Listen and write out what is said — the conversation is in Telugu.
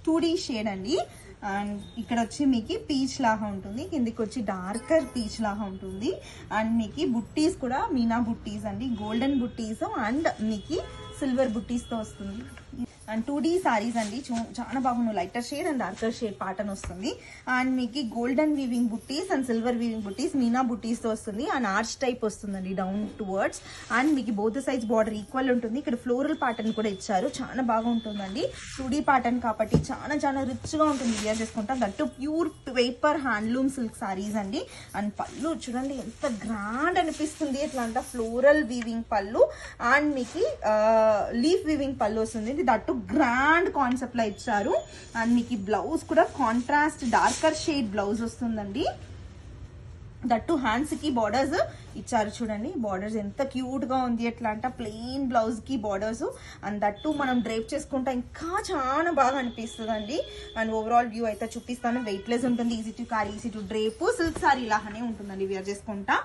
2D షేడ్ అండి. అండ్ ఇక్కడ వచ్చి మీకు పీచ్ లాగా ఉంటుంది, కిందికి వచ్చి డార్కర్ పీచ్ లాగా ఉంటుంది. అండ్ మీకు బుట్టీస్ కూడా మీనా బుట్టీస్ అండి, గోల్డెన్ బుట్టీస్ అండ్ మీకు సిల్వర్ బుట్టీస్ తో వస్తుంది. అండ్ 2D సారీస్ అండి, చాలా బాగున్నాయి. Lighter shade and darker shade pattern వస్తుంది. అండ్ మీకు golden weaving butis and silver weaving butis meena butis తో వస్తుంది. అండ్ ఆర్చ్ టైప్ వస్తుందండి డౌన్ టువర్డ్స్. అండ్ మీకు బోత్ సైజ్ బార్డర్ ఈక్వల్ ఉంటుంది. ఇక్కడ ఫ్లోరల్ ప్యాటర్న్ కూడా ఇచ్చారు, చాలా బాగా ఉంటుందండి. 2D ప్యాటర్న్ కాబట్టి చాలా రిచ్ గా ఉంటుంది వియర్ చేసుకుంటాం. That pure paper handloom silk saris అండి. అండ్ పళ్ళు చూడండి ఎంత గ్రాండ్ అనిపిస్తుంది, ఎట్లా అంటే ఫ్లోరల్ వీవింగ్ పళ్ళు అండ్ మీకు లీఫ్ వీవింగ్ పళ్ళు వస్తుంది. దట్టు గ్రాండ్ కాన్సెప్ట్ లా ఇచ్చారు. అండ్ మీకు బ్లౌజ్ కూడా కాంట్రాస్ట్ డార్కర్ షేడ్ బ్లౌజ్ వస్తుందండి. దట్టు హ్యాండ్స్ కి బార్డర్స్ ఇచ్చారు చూడండి, బార్డర్స్ ఎంత క్యూట్ గా ఉంది, ఎట్లా అంటే ప్లెయిన్ బ్లౌజ్ కి బార్డర్స్. అండ్ దట్టు మనం డ్రేప్ చేసుకుంటా ఇంకా చాలా బాగా అనిపిస్తుంది అండి. అండ్ ఓవరాల్ వ్యూ అయితే చూపిస్తాను. వెయిట్ లెస్ ఉంటుంది, easy to carry, easy to drape, silk sorry లాగానే ఉంటుందండి వేర్ చేసుకుంటా.